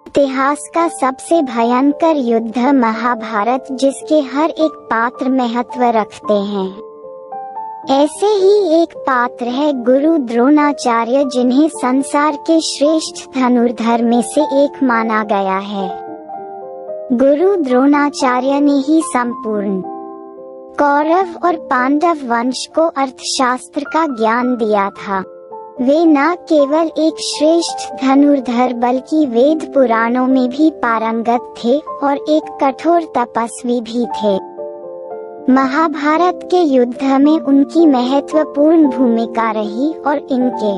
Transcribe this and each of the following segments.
इतिहास का सबसे भयंकर युद्ध महाभारत, जिसके हर एक पात्र महत्व रखते हैं। ऐसे ही एक पात्र है गुरु द्रोणाचार्य, जिन्हें संसार के श्रेष्ठ धनुर्धर में से एक माना गया है। गुरु द्रोणाचार्य ने ही संपूर्ण कौरव और पांडव वंश को अर्थशास्त्र का ज्ञान दिया था। वे न केवल एक श्रेष्ठ धनुर्धर बल्कि वेद पुराणों में भी पारंगत थे और एक कठोर तपस्वी भी थे। महाभारत के युद्ध में उनकी महत्वपूर्ण भूमिका रही और इनके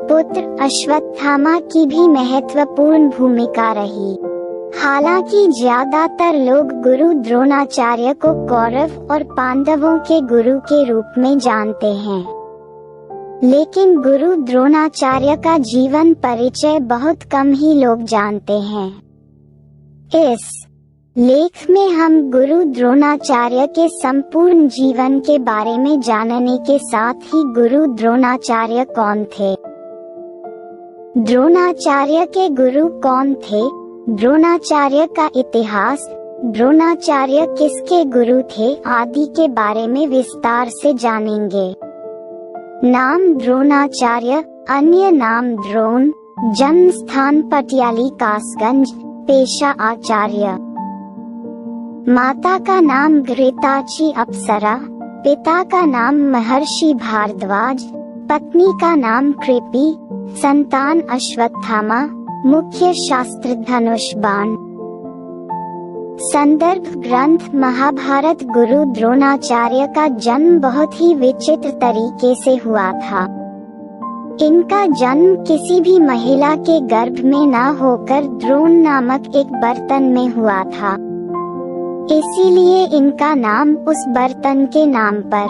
पुत्र अश्वत्थामा की भी महत्वपूर्ण भूमिका रही। हालांकि ज्यादातर लोग गुरु द्रोणाचार्य को कौरव और पांडवों के गुरु के रूप में जानते हैं, लेकिन गुरु द्रोणाचार्य का जीवन परिचय बहुत कम ही लोग जानते हैं। इस लेख में हम गुरु द्रोणाचार्य के संपूर्ण जीवन के बारे में जानने के साथ ही गुरु द्रोणाचार्य कौन थे, द्रोणाचार्य के गुरु कौन थे, द्रोणाचार्य का इतिहास, द्रोणाचार्य किसके गुरु थे आदि के बारे में विस्तार से जानेंगे। नाम द्रोणाचार्य, अन्य नाम द्रोण, जन्म स्थान पटियाली कासगंज, पेशा आचार्य। माता का नाम घृताची अप्सरा, पिता का नाम महर्षि भारद्वाज, पत्नी का नाम कृपी, संतान अश्वत्थामा, मुख्य शास्त्र धनुष बाण। संदर्भ ग्रंथ महाभारत। गुरु द्रोणाचार्य का जन्म बहुत ही विचित्र तरीके से हुआ था। इनका जन्म किसी भी महिला के गर्भ में न होकर द्रोण नामक एक बर्तन में हुआ था, इसीलिए इनका नाम उस बर्तन के नाम पर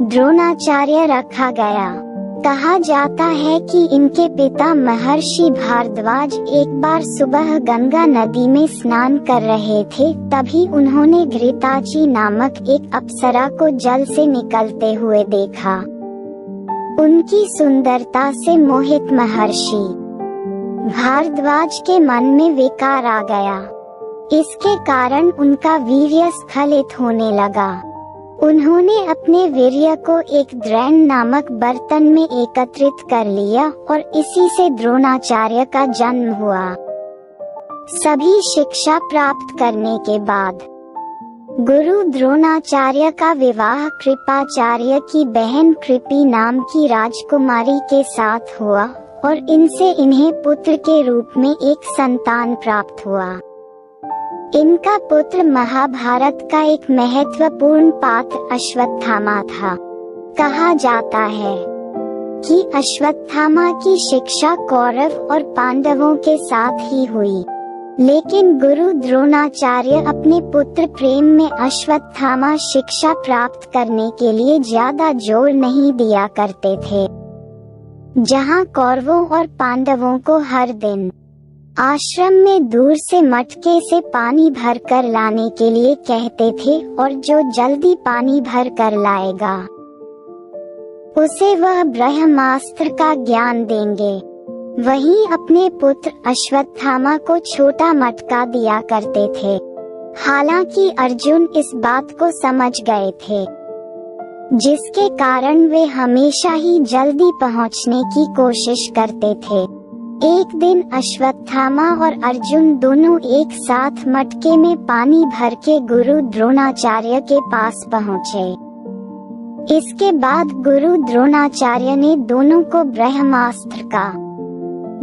द्रोणाचार्य रखा गया। कहा जाता है कि इनके पिता महर्षि भारद्वाज एक बार सुबह गंगा नदी में स्नान कर रहे थे, तभी उन्होंने घृताची नामक एक अप्सरा को जल से निकलते हुए देखा। उनकी सुंदरता से मोहित महर्षि भारद्वाज के मन में विकार आ गया। इसके कारण उनका वीर्य स्खलित होने लगा। उन्होंने अपने वीर्य को एक ड्रैन नामक बर्तन में एकत्रित कर लिया और इसी से द्रोणाचार्य का जन्म हुआ। सभी शिक्षा प्राप्त करने के बाद गुरु द्रोणाचार्य का विवाह कृपाचार्य की बहन कृपी नाम की राजकुमारी के साथ हुआ और इनसे इन्हें पुत्र के रूप में एक संतान प्राप्त हुआ। इनका पुत्र महाभारत का एक महत्वपूर्ण पात्र अश्वत्थामा था। कहा जाता है कि अश्वत्थामा की शिक्षा कौरव और पांडवों के साथ ही हुई, लेकिन गुरु द्रोणाचार्य अपने पुत्र प्रेम में अश्वत्थामा शिक्षा प्राप्त करने के लिए ज्यादा जोर नहीं दिया करते थे। जहां कौरवों और पांडवों को हर दिन आश्रम में दूर से मटके से पानी भर कर लाने के लिए कहते थे और जो जल्दी पानी भर कर लाएगा उसे वह ब्रह्मास्त्र का ज्ञान देंगे, वहीं अपने पुत्र अश्वत्थामा को छोटा मटका दिया करते थे। हालांकि अर्जुन इस बात को समझ गए थे, जिसके कारण वे हमेशा ही जल्दी पहुंचने की कोशिश करते थे। एक दिन अश्वत्थामा और अर्जुन दोनों एक साथ मटके में पानी भर के गुरु द्रोणाचार्य के पास पहुँचे। इसके बाद गुरु द्रोणाचार्य ने दोनों को ब्रह्मास्त्र का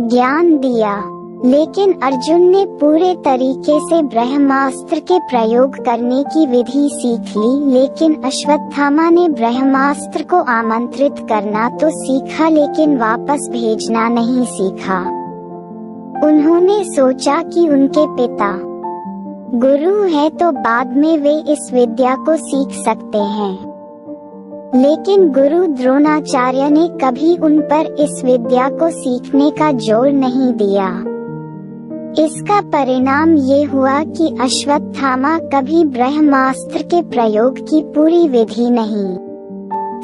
ज्ञान दिया, लेकिन अर्जुन ने पूरे तरीके से ब्रह्मास्त्र के प्रयोग करने की विधि सीख ली, लेकिन अश्वत्थामा ने ब्रह्मास्त्र को आमंत्रित करना तो सीखा लेकिन वापस भेजना नहीं सीखा। उन्होंने सोचा कि उनके पिता गुरु है तो बाद में वे इस विद्या को सीख सकते हैं, लेकिन गुरु द्रोणाचार्य ने कभी उन पर इस विद्या को सीखने का जोर नहीं दिया। इसका परिणाम ये हुआ कि अश्वत्थामा कभी ब्रह्मास्त्र के प्रयोग की पूरी विधि नहीं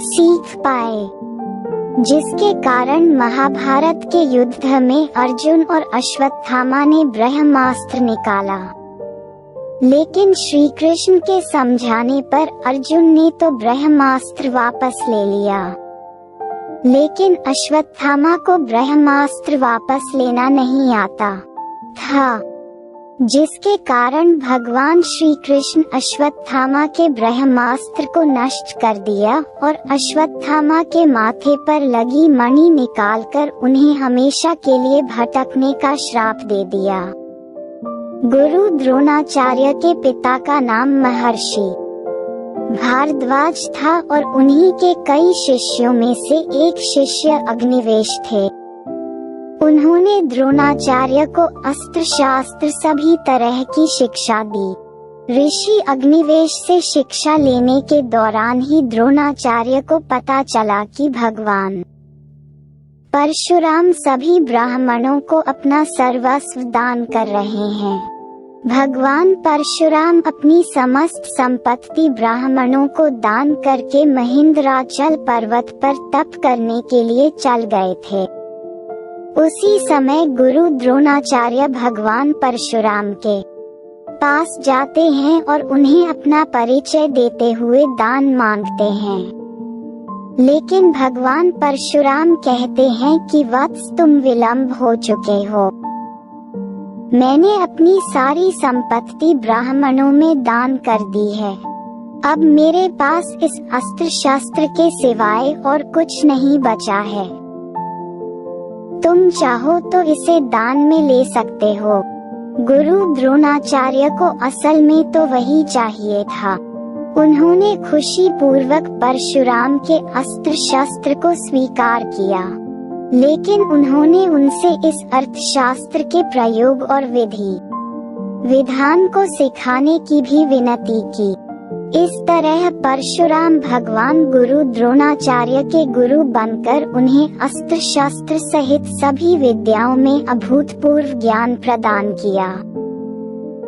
सीख पाए। जिसके कारण महाभारत के युद्ध में अर्जुन और अश्वत्थामा ने ब्रह्मास्त्र निकाला। लेकिन श्री कृष्ण के समझाने पर अर्जुन ने तो ब्रह्मास्त्र वापस ले लिया, लेकिन अश्वत्थामा को ब्रह्मास्त्र वापस लेना नहीं आता था, जिसके कारण भगवान श्री कृष्ण अश्वत्थामा के ब्रह्मास्त्र को नष्ट कर दिया और अश्वत्थामा के माथे पर लगी मणि निकालकर उन्हें हमेशा के लिए भटकने का श्राप दे दिया। गुरु द्रोणाचार्य के पिता का नाम महर्षि भारद्वाज था और उन्हीं के कई शिष्यों में से एक शिष्य अग्निवेश थे। उन्होंने द्रोणाचार्य को अस्त्र शास्त्र सभी तरह की शिक्षा दी। ऋषि अग्निवेश से शिक्षा लेने के दौरान ही द्रोणाचार्य को पता चला कि भगवान परशुराम सभी ब्राह्मणों को अपना सर्वस्व दान कर रहे हैं। भगवान परशुराम अपनी समस्त संपत्ति ब्राह्मणों को दान करके महेंद्राचल पर्वत पर तप करने के लिए चल गए थे। उसी समय गुरु द्रोणाचार्य भगवान परशुराम के पास जाते हैं और उन्हें अपना परिचय देते हुए दान मांगते हैं। लेकिन भगवान परशुराम कहते हैं कि वत्स तुम विलंब हो चुके हो। मैंने अपनी सारी संपत्ति ब्राह्मणों में दान कर दी है। अब मेरे पास इस अस्त्र शस्त्र के सिवाय और कुछ नहीं बचा है। तुम चाहो तो इसे दान में ले सकते हो। गुरु द्रोणाचार्य को असल में तो वही चाहिए था। उन्होंने खुशी पूर्वक परशुराम के अस्त्र शस्त्र को स्वीकार किया, लेकिन उन्होंने उनसे इस अर्थशास्त्र के प्रयोग और विधि विधान को सिखाने की भी विनती की। इस तरह परशुराम भगवान गुरु द्रोणाचार्य के गुरु बनकर उन्हें अस्त्र शस्त्र सहित सभी विद्याओं में अभूतपूर्व ज्ञान प्रदान किया।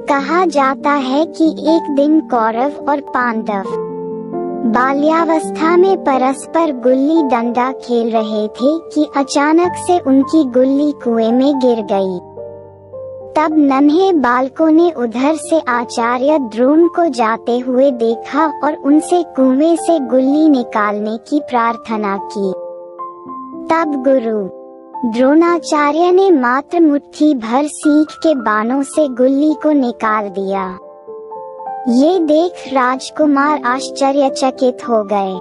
कहा जाता है कि एक दिन कौरव और पांडव बाल्यावस्था में परस्पर गुल्ली डंडा खेल रहे थे कि अचानक से उनकी गुल्ली कुएं में गिर गई। तब नन्हे बालकों ने उधर से आचार्य द्रोण को जाते हुए देखा और उनसे कुएं से गुल्ली निकालने की प्रार्थना की। तब गुरु द्रोणाचार्य ने मात्र मुट्ठी भर सीख के बाणों से गुल्ली को निकाल दिया। ये देख राजकुमार आश्चर्यचकित हो गए,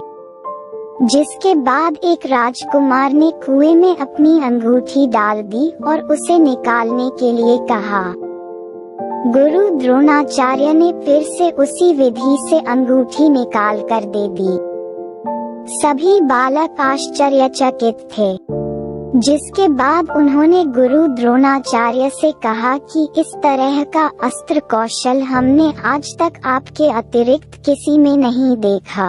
जिसके बाद एक राजकुमार ने कुएं में अपनी अंगूठी डाल दी और उसे निकालने के लिए कहा। गुरु द्रोणाचार्य ने फिर से उसी विधि से अंगूठी निकाल कर दे दी। सभी बालक आश्चर्यचकित थे, जिसके बाद उन्होंने गुरु द्रोणाचार्य से कहा कि इस तरह का अस्त्र कौशल हमने आज तक आपके अतिरिक्त किसी में नहीं देखा।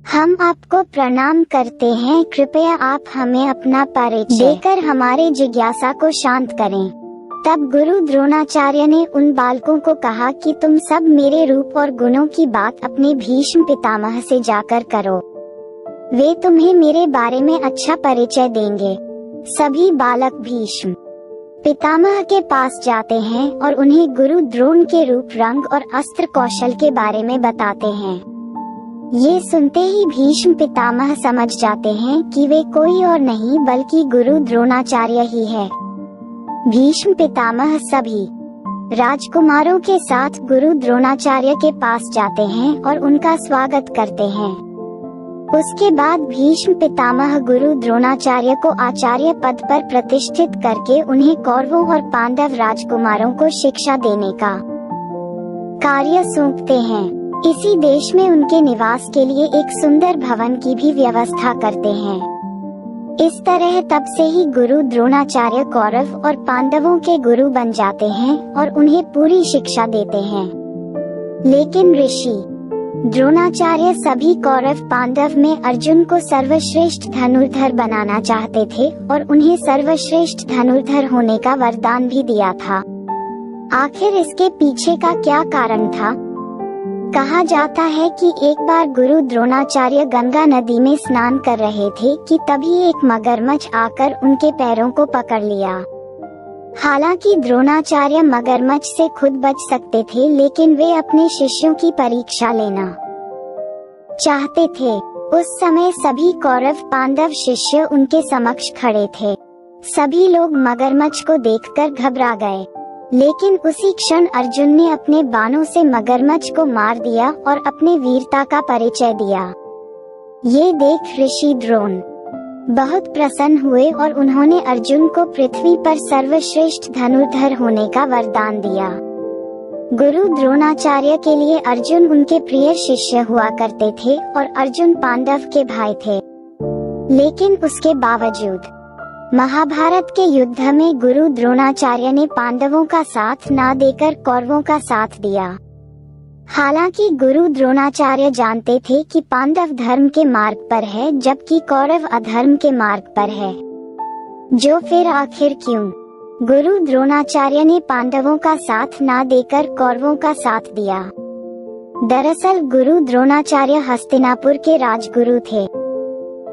हम आपको प्रणाम करते हैं, कृपया आप हमें अपना परिचय देकर हमारे जिज्ञासा को शांत करें। तब गुरु द्रोणाचार्य ने उन बालकों को कहा कि तुम सब मेरे रूप और गुणों की बात अपने भीष्म पितामह से जाकर करो, वे तुम्हें मेरे बारे में अच्छा परिचय देंगे। सभी बालक भीष्म पितामह के पास जाते हैं और उन्हें गुरु द्रोण के रूप, रंग और अस्त्र कौशल के बारे में बताते हैं। ये सुनते ही भीष्म पितामह समझ जाते हैं कि वे कोई और नहीं बल्कि गुरु द्रोणाचार्य ही है। भीष्म पितामह सभी राजकुमारों के साथ गुरु द्रोणाचार्य के पास जाते हैं और उनका स्वागत करते हैं। उसके बाद भीष्म पितामह गुरु द्रोणाचार्य को आचार्य पद पर प्रतिष्ठित करके उन्हें कौरवों और पांडव राजकुमारों को शिक्षा देने का कार्य सौंपते हैं। इसी देश में उनके निवास के लिए एक सुंदर भवन की भी व्यवस्था करते हैं। इस तरह तब से ही गुरु द्रोणाचार्य कौरव और पांडवों के गुरु बन जाते हैं और उन्हें पूरी शिक्षा देते हैं। लेकिन ऋषि द्रोणाचार्य सभी कौरव पांडव में अर्जुन को सर्वश्रेष्ठ धनुर्धर बनाना चाहते थे और उन्हें सर्वश्रेष्ठ धनुर्धर होने का वरदान भी दिया था। आखिर इसके पीछे का क्या कारण था? कहा जाता है कि एक बार गुरु द्रोणाचार्य गंगा नदी में स्नान कर रहे थे कि तभी एक मगरमच्छ आकर उनके पैरों को पकड़ लिया। हालांकि द्रोणाचार्य मगरमच्छ से खुद बच सकते थे, लेकिन वे अपने शिष्यों की परीक्षा लेना चाहते थे। उस समय सभी कौरव पांडव शिष्य उनके समक्ष खड़े थे। सभी लोग मगरमच्छ को देखकर घबरा गए, लेकिन उसी क्षण अर्जुन ने अपने बाणों से मगरमच्छ को मार दिया और अपने वीरता का परिचय दिया। ये देख ऋषि द्रोण बहुत प्रसन्न हुए और उन्होंने अर्जुन को पृथ्वी पर सर्वश्रेष्ठ धनुर्धर होने का वरदान दिया। गुरु द्रोणाचार्य के लिए अर्जुन उनके प्रिय शिष्य हुआ करते थे और अर्जुन पांडव के भाई थे। लेकिन उसके बावजूद महाभारत के युद्ध में गुरु द्रोणाचार्य ने पांडवों का साथ ना देकर कौरवों का साथ दिया। हालांकि गुरु द्रोणाचार्य जानते थे कि पांडव धर्म के मार्ग पर है जबकि कौरव अधर्म के मार्ग पर है। जो फिर आखिर क्यों गुरु द्रोणाचार्य ने पांडवों का साथ ना देकर कौरवों का साथ दिया? दरअसल गुरु द्रोणाचार्य हस्तिनापुर के राजगुरु थे,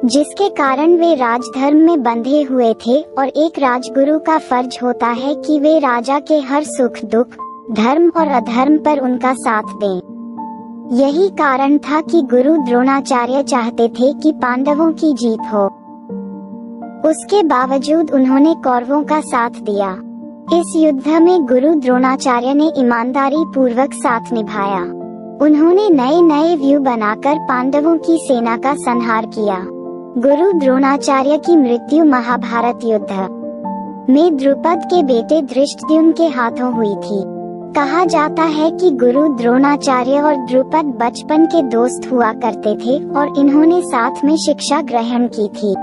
जिसके कारण वे राजधर्म में बंधे हुए थे और एक राजगुरु का फर्ज होता है कि वे राजा के हर सुख दुख, धर्म और अधर्म पर उनका साथ दें। यही कारण था कि गुरु द्रोणाचार्य चाहते थे कि पांडवों की जीत हो। उसके बावजूद उन्होंने कौरवों का साथ दिया। इस युद्ध में गुरु द्रोणाचार्य ने ईमानदारी पूर्वक साथ निभाया। उन्होंने नए नए व्यू बनाकर पांडवों की सेना का संहार किया। गुरु द्रोणाचार्य की मृत्यु महाभारत युद्ध में द्रुपद के बेटे धृष्टद्युम्न के हाथों हुई थी। कहा जाता है कि गुरु द्रोणाचार्य और द्रुपद बचपन के दोस्त हुआ करते थे और इन्होंने साथ में शिक्षा ग्रहण की थी।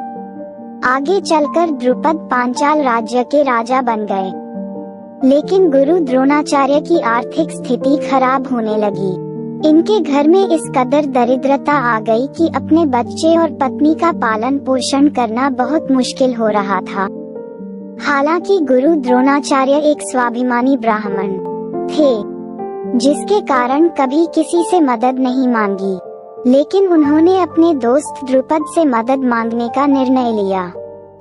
आगे चलकर द्रुपद पांचाल राज्य के राजा बन गए। लेकिन गुरु द्रोणाचार्य की आर्थिक स्थिति खराब होने लगी। इनके घर में इस कदर दरिद्रता आ गई कि अपने बच्चे और पत्नी का पालन पोषण करना बहुत मुश्किल हो रहा था। हालांकि गुरु द्रोणाचार्य एक स्वाभिमानी ब्राह्मण थे, जिसके कारण कभी किसी से मदद नहीं मांगी, लेकिन उन्होंने अपने दोस्त द्रुपद से मदद मांगने का निर्णय लिया।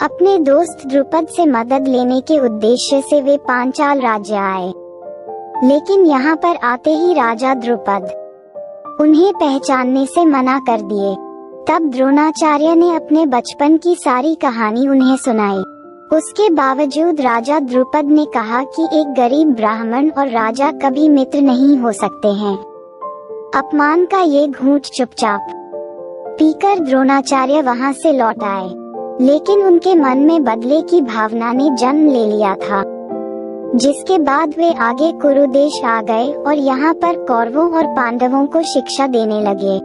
अपने दोस्त द्रुपद से मदद लेने के उद्देश्य से वे पांचाल राज्य आए, लेकिन यहाँ पर आते ही राजा द्रुपद उन्हें पहचानने से मना कर दिए। तब द्रोणाचार्य ने अपने बचपन की सारी कहानी उन्हें सुनाई। उसके बावजूद राजा द्रुपद ने कहा कि एक गरीब ब्राह्मण और राजा कभी मित्र नहीं हो सकते हैं। अपमान का ये घूंट चुपचाप पीकर द्रोणाचार्य वहां से लौट आए, लेकिन उनके मन में बदले की भावना ने जन्म ले लिया था, जिसके बाद वे आगे कुरुदेश आ गए और यहाँ पर कौरवों और पांडवों को शिक्षा देने लगे।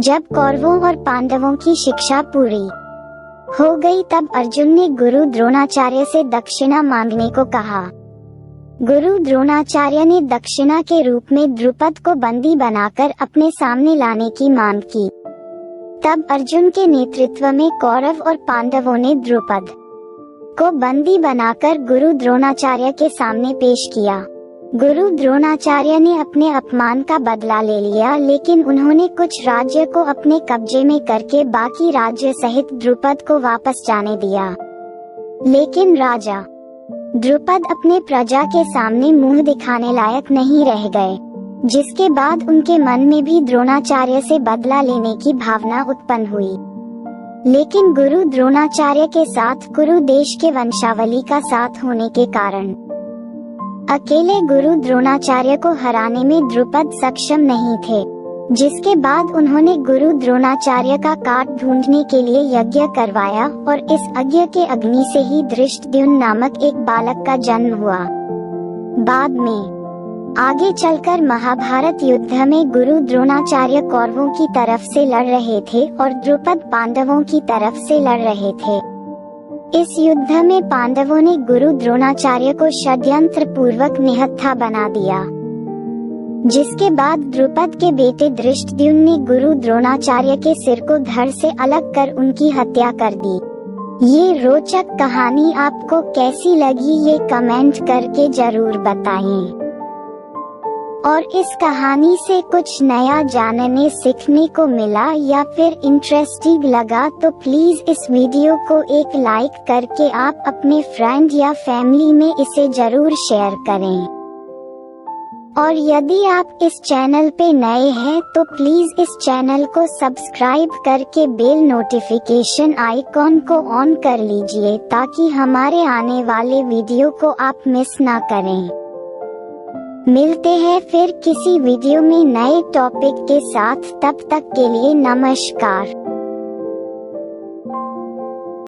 जब कौरवों और पांडवों की शिक्षा पूरी हो गई तब अर्जुन ने गुरु द्रोणाचार्य से दक्षिणा मांगने को कहा। गुरु द्रोणाचार्य ने दक्षिणा के रूप में द्रुपद को बंदी बनाकर अपने सामने लाने की मांग की। तब अर्जुन के नेतृत्व में कौरव और पांडवों ने द्रुपद को बंदी बनाकर गुरु द्रोणाचार्य के सामने पेश किया। गुरु द्रोणाचार्य ने अपने अपमान का बदला ले लिया, लेकिन उन्होंने कुछ राज्य को अपने कब्जे में करके बाकी राज्य सहित द्रुपद को वापस जाने दिया। लेकिन राजा द्रुपद अपने प्रजा के सामने मुंह दिखाने लायक नहीं रह गए, जिसके बाद उनके मन में भी द्रोणाचार्य से बदला लेने की भावना उत्पन्न हुई। लेकिन गुरु द्रोणाचार्य के साथ कुरु देश के वंशावली का साथ होने के कारण अकेले गुरु द्रोणाचार्य को हराने में द्रुपद सक्षम नहीं थे, जिसके बाद उन्होंने गुरु द्रोणाचार्य का काट ढूंढने के लिए यज्ञ करवाया और इस यज्ञ के अग्नि से ही धृष्टद्युम्न नामक एक बालक का जन्म हुआ। बाद में आगे चलकर महाभारत युद्ध में गुरु द्रोणाचार्य कौरवों की तरफ से लड़ रहे थे और द्रुपद पांडवों की तरफ से लड़ रहे थे। इस युद्ध में पांडवों ने गुरु द्रोणाचार्य को षड्यंत्र पूर्वक निहत्था बना दिया, जिसके बाद द्रुपद के बेटे धृष्टद्युम्न ने गुरु द्रोणाचार्य के सिर को धड़ से अलग कर उनकी हत्या कर दी। ये रोचक कहानी आपको कैसी लगी ये कमेंट करके जरूर बताएं। और इस कहानी से कुछ नया जानने सीखने को मिला या फिर इंटरेस्टिंग लगा तो प्लीज इस वीडियो को एक लाइक करके आप अपने फ्रेंड या फैमिली में इसे जरूर शेयर करें। और यदि आप इस चैनल पे नए हैं तो प्लीज इस चैनल को सब्सक्राइब करके बेल नोटिफिकेशन आइकॉन को ऑन कर लीजिए ताकि हमारे आने वाले वीडियो को आप मिस ना करें। मिलते हैं फिर किसी वीडियो में नए टॉपिक के साथ, तब तक के लिए नमस्कार।